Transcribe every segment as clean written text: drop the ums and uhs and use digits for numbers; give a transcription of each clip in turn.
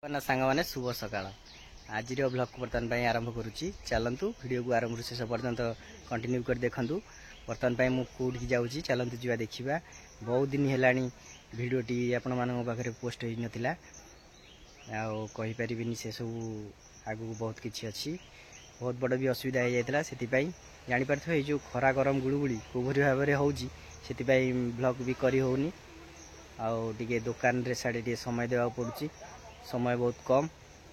सांग मैंने शुभ सकाल आज ब्लॉग को बर्तमान आरंभ करुच्ची चलतु वीडियो को आरंभ शेष पर्यंत कंटिन्यू कर देखु बर्तमान मुझे जाऊँगी चलतु जा देखा बहुत दिन है भिडटी आपण मान पाखे पोस्ट हो नाला आईपारि से सब आगू बहुत किसी अच्छी बहुत बड़ भी असुविधा हो जाता से जापार ये जो खरा गरम गुड़गुड़ी कोभरी भाव में हो ब्लॉग भी करी होनी आगे दुकान रे साढ़े टे समय देवा पड़ुची समय बहुत कम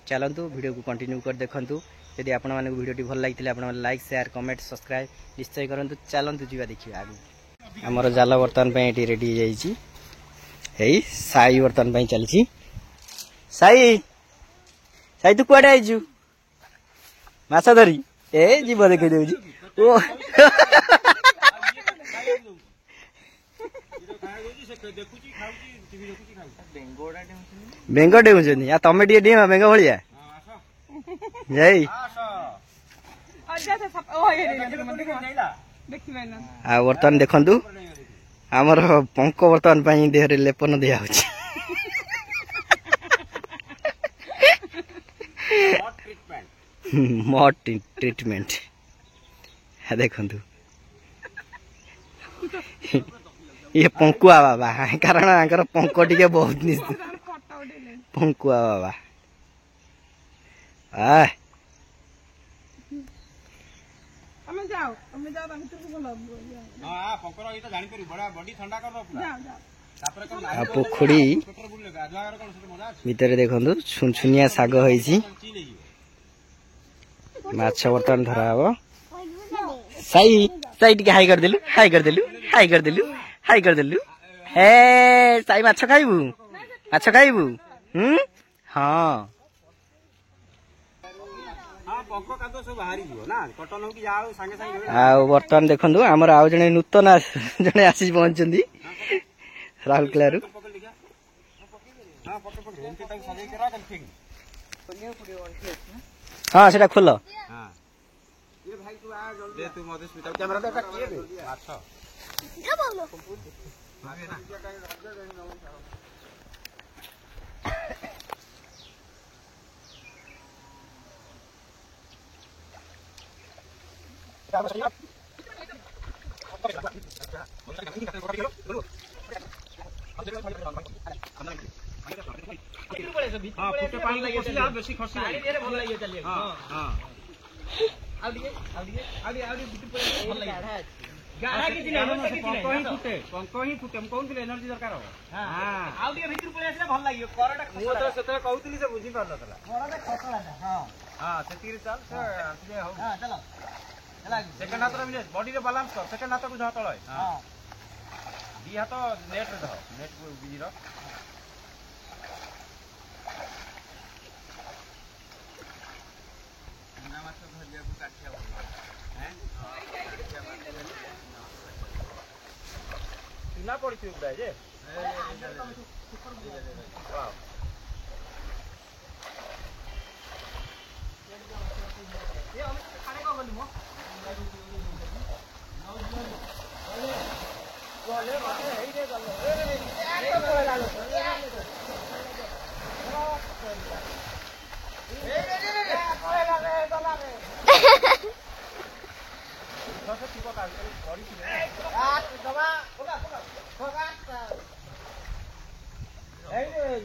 चलतु वीडियो को कंटिन्यू कर देखु यदि आपण मानक वीडियो भल लगी आप लाइक शेयर कमेंट सब्सक्राइब निश्चय करूँ चलतु जी देखिए आगे आमर जाल बर्तमान ये रेडी है साई बर्तमान चली साई साई तू कड़े आईचु माछ धरी ए जीव देखे दे ओ बेंग डेउछनी आ तमे टे डेमा बेंग भलिया जय आ बर्तमान देखंतु हमर पंक बर्तमान देह रे लेपन दिया होछि मॉड ट्रीटमेंट देखंतु ये पंकुआ बाबा कारण आंकर पंक टिके बहुत पंकुआ बाबा पोखड़ी भितर देखु छुनछुनिया साग होइछि माछ बर्तमान धरा हम साई साई टिके हाई कर देलु हाई कर देलु हाई कर देलु हाई कर देलु हे साई माछ खाइबू माछ खाइबू हाँ बर्तमान देखु आमर आउ जने नूतन जने आसी पहुंचती राहुल किलारू हाँ सेटा खोल सेकंड हाथ रे बॉडी रे बैलेंस कर सेकंड हाथ को जहा तळ हां दी हाथ नेट रे धर नेट को बिजी रो ना माछ धरिया को काटिया हैं ना पड़ी थी उड़ा जे वाह ये हम खाने को बोलू मो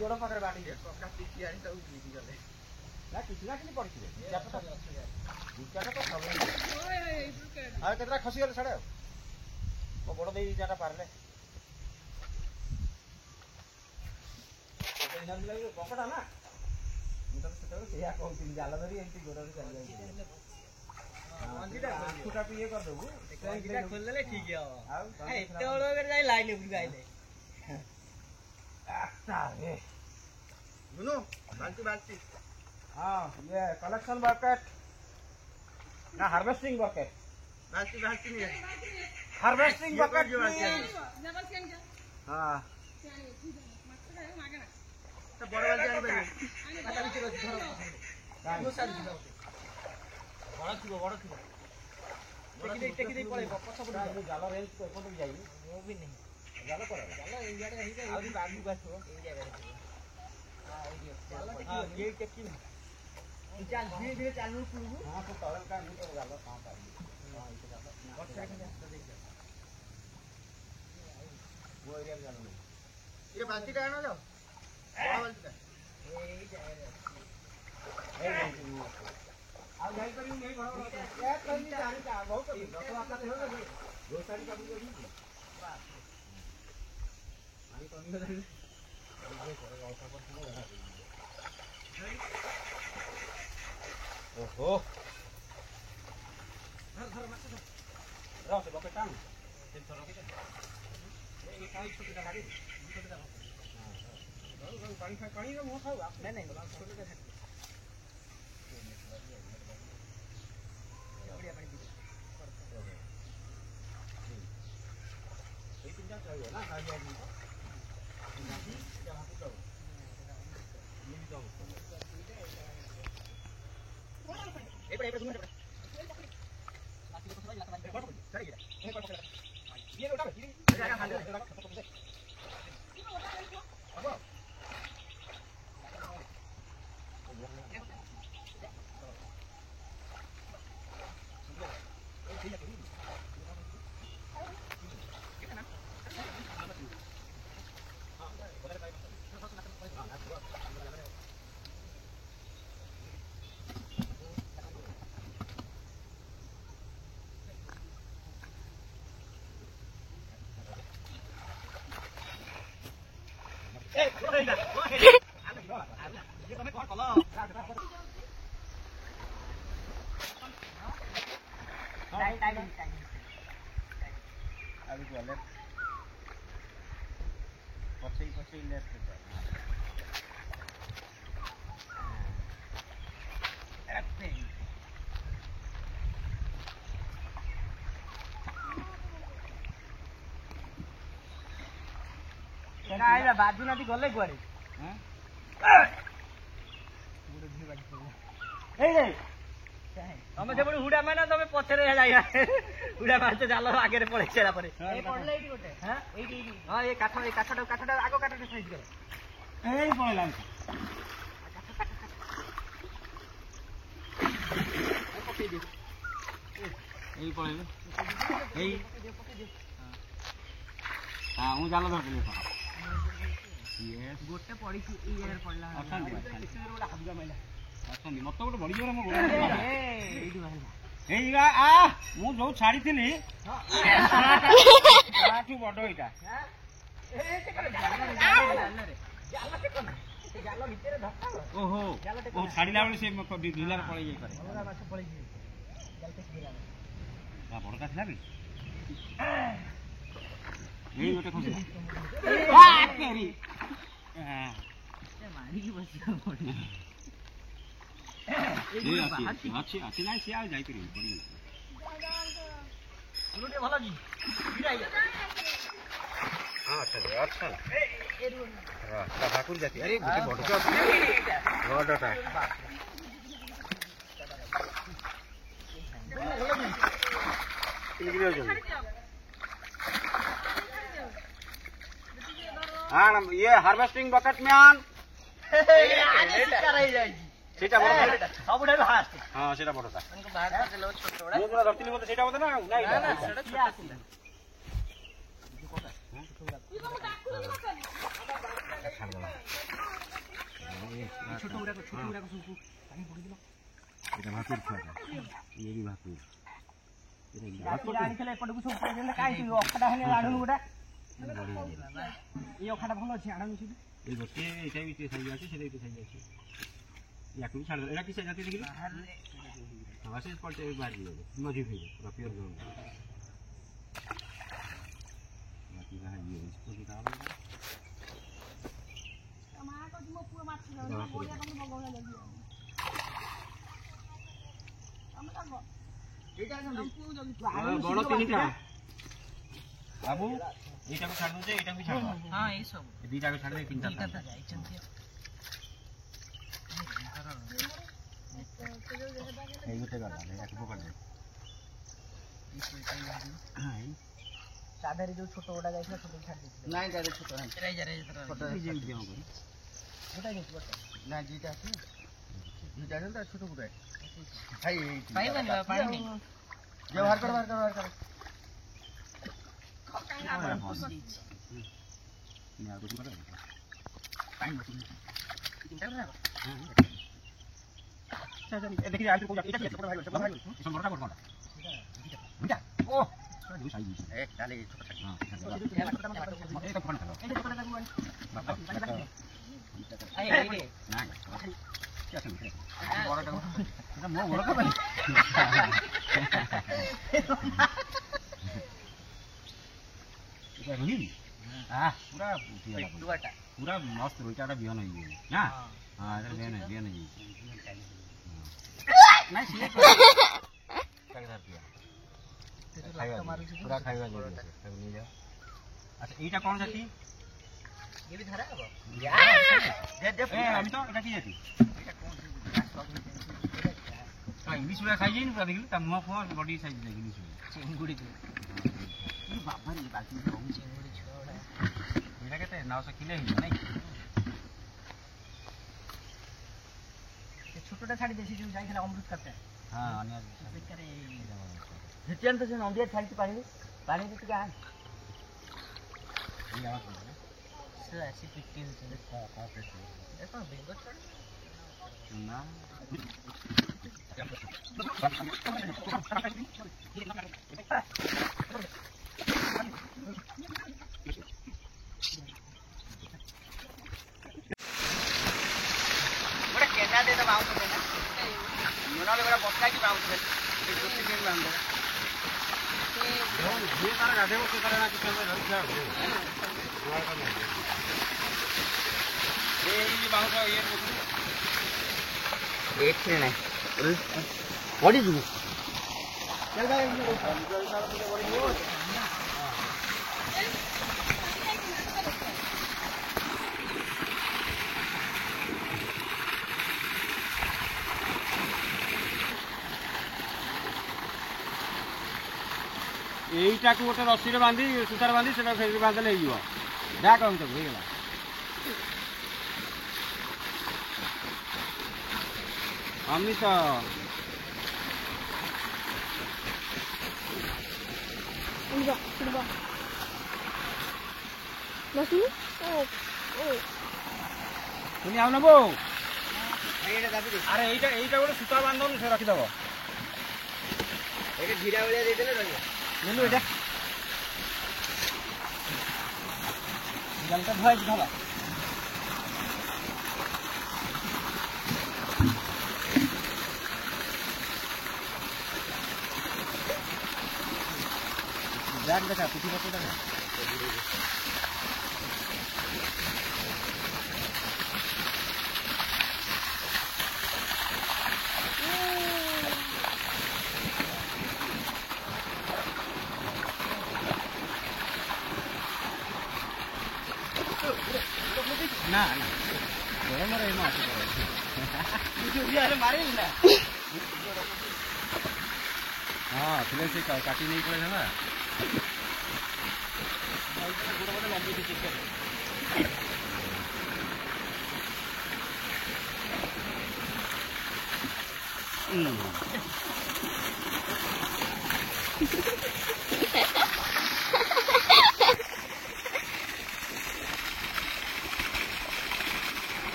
गोड़ पाखे बाटी केतरा खसी गले छाड़े गोड़ दे जाटा पारले पकड़ा ना जाल धरी एमती गोड़ चली ये कर दबू खोल देले ठीक है लाइन गुनु बाल्टी बाल्टी हाँ ये कलेक्शन बकेट ना हार्वेस्टिंग बकेट बाल्टी बाल्टी नहीं हार्वेस्टिंग बकेट हाँ तो बड़ बाल्टी आनी बड़ थी टेकी दे पळे पछ पड़े जाल रेंज को एपट जाई वो भी नहीं जाल पर जाल इंडिया रे ही आउ बागु बाछो इंडिया रे हां ये टेकी चल धीरे धीरे चालू कुलू हां तो तळल का नहीं तो गालो कहां का हां इसे गालो बच्चा के रास्ता देख वो एरिया में जानो ये बाल्टी का ना जाओ बड़ा बाल्टी का ए जाए रे आओ जाई करी नहीं बड़ा ए कहीं जानी का बहुत तो आपका हो गए दो सारी का भी आई तो नहीं बदल ओहो धर मत रहो से बके टांग तीन थोड़ा के ये काई छोटे का गाड़ी छोटे का हां पानी का मुंह खाओ आप नहीं छोटे का बढ़िया पानी ये तीन चार चाहिए ना खाली आदमी को नहीं क्या हाथ जाओ ये जाओ ए बड़े सुन बड़े बाकी को सब लगा बड़ चढ़ गया ये उठा ये जाएगा खाली अब अभी तो लेफ्ट पछे लेफ्ट आइला बाजू नाटी गले कुआडे हां गुडे भी बाजी पड़ला ए रे तमे जे बड हुडा माना तमे पछरे जाइया हुडा मारते जालो आगे रे पळे छेला परे ए पडले एडी गोटे हां एडी हां ए काठटा आगो काठटा साइज कर ए पळला पके दे ए पळे ए हां हूं जालो धर ले ये गोटे पड़ी ई यार पड़ला असन गोटे हबगा मैला असन मत गोटे बड़ी जोर म ए आ मु जो छाड़ी थिली आठू बडो इटा ए से कर जाल रे जाल भीतर धक्का ओहो ओ छाड़ीला बेले से ढिला रे पड़ी जाई करे अलगा माछ पड़ी जाई जाल के गिरा बा बड़का थिला बे ए गोटे खसी आ केरी मारी की बसिया पड़ी अच्छी ना सिया जाई करी बढ़िया गुरुटे भला जी गिराई हां अच्छा ए रास्ता ठाकुर जाती अरे गोटे बड़का बड़टा हाँ ये हार्वेस्टिंग बकेट में आन सेटा बड़टा सबुडे फास्ट हां सेटा बड़टा उनको बाहर से लो छोटोड़ा मु पूरा धरती मते सेटा बता ना नहीं ना सेटा छोटा आसिला छोटो उड़ा को सुसु पानी पड़ी दिलो एटा भाकुर छुआ ये भी भाकुर एटा भाकुर आनी खेले एपट को सब पड़े जेले काई तू अखडा हेले आडन गोटा ये अखडा भलो अछि आडन छी ए गोटे एटा भी साइज अछि सेटा भी साइज अछि याक भी छाड़ एटा किसे जाती देखिलो हां से पलटे बाहर दियो मजी फिर रपियर जोन बाकी रहा ये इसको निकाल हमारा को तुम पूरा मार दियो बोलिया तुम बगौना लगी हमरा गो एटा हम पूरा जल्दी बड़ तीनटा बाबू एटा को छाड़ दो जे एटा भी छाड़ हां ए सब दीटा को छाड़ दे तीनटा था जाई चंती ए गोटे गला याक पकड़ दे साधारी जो छोटो ओडा जाइछला छोटो छाड़ दे नहीं जारे छोटो नहीं रे जारे छोटो जे दियो को ना जीटा আছে जीटा আছে তো ছোট কোথায় ভাই পাইবেন না পানি নেই যে বাহার কর না দুটো করে টাইম মত চিন্তা করে না দেখি আর কোন এটা কি ছোট ভাই ছোট ভাই এসব বড়টা করব না বুঝা ও দুই সাইজ এক তাহলে ছোট থাকে হ্যাঁ এটা কোন খেলো এই ছোটটা লাগবে বাবা এই রে না কি আছে বড়টা এটা মো বড় করে এটা রুহি पूरा दुआटा पूरा मस्त रोइटाटा बिहान हो गयो ना हां इधर बिहान हो नहीं सीए क्या दिया पूरा खाइबा जो सब ले जाओ अच्छा एटा कौन जाती ये भी धरा है दे ए আমি তো এটা কি জাতি এটা কোন हां इंग्लिश में खाइ जाई पूरा देखलु त मुंह फुआ बॉडी साइज ले इंग्लिश में चिंगुड़ी के ये बाबा रे बाकी चिंगुड़ी छोड़ा एटा केते 900 किलो ही नहीं ये छोटटा छाड़ी देसी जो जाई थला अमृत करते हां अन्य बेचारे हिटियन तो से नंदिया छाड़ी पानी दे के आ ये आवाज से ऐसी पिट्टी से का देखो बिंगो छोड़ ना बड़ा केना दे तो बाउंस देना मोनाले बड़ा बक्का की बाउंस है ये कुछ दिन में अंदर ये सारा गाधे को करना कि समय रह जा ये बाउंस ये एक से नहीं व्हाट इज दिस चल भाई এইটাକୁ ଗୋଟେ ରସିରେ ବାନ୍ଧି ସୂତାରେ ବାନ୍ଧି ସେଟା ଫେରି ବାନ୍ଧିଲେ ହେଇଯିବ ଯାହା କମ ତାକୁ ହେଇଗଲା ଅମିତ তুমি ଆଉ ନେବ ଆରେ ଏଇଟା ଗୋଟେ ସୂତା ବାନ୍ଧନି ସେ ରଖିଦେବ ଏଇଟା ଢିରା ଭଳିଆ ଦେଇଦେଲେ ରହିବ ନେଲୁ ଏଇଟା ଜାଲଟା ଧୁଆଇଛି ଧର ব্যাগ দেখা পিঠি পত্র দেখা না না গরমরে এমন আছে ঢিরা মারিল না হ্যাঁ তুলে সে কাটি নেই করে না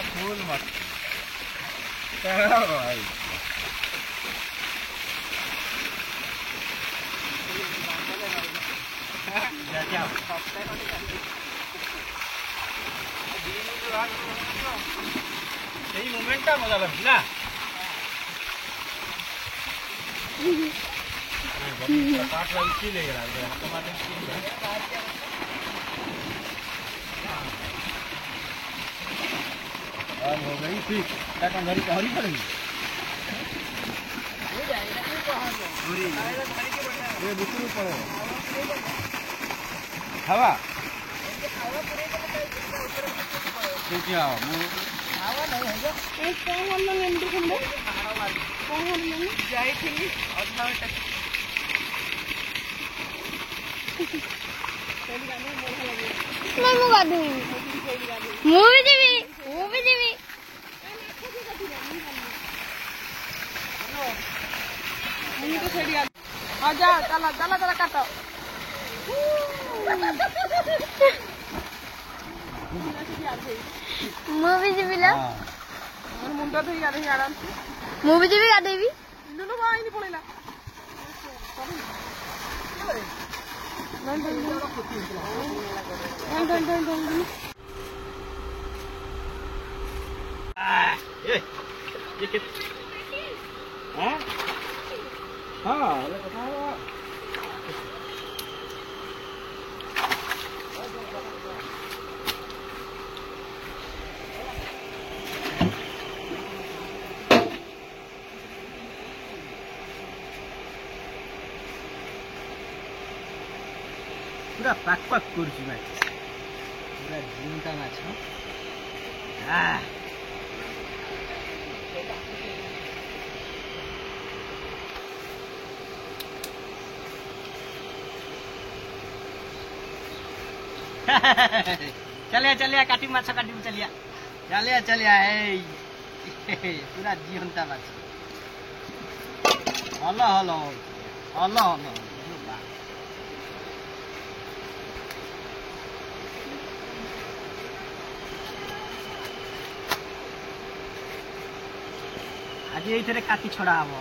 फूल मत भाई এই মোমেন্টটা মজা লাগছে না काट रहा इसी ले रहा है टमाटर और हो गई ठीक क्या काम घरी कहरी पड़ेगी ये बुतरू पड़े हवा क्या ମୁଁ ବି ଯିବି ଗାଧେଇବି। पूरा पाक पाक करुछु माछ पूरा जिउँदा माछ चलिया काटी माछ काटी चलिया पूरा जिउँदा माछ हलो आज ये काटी छड़ा हम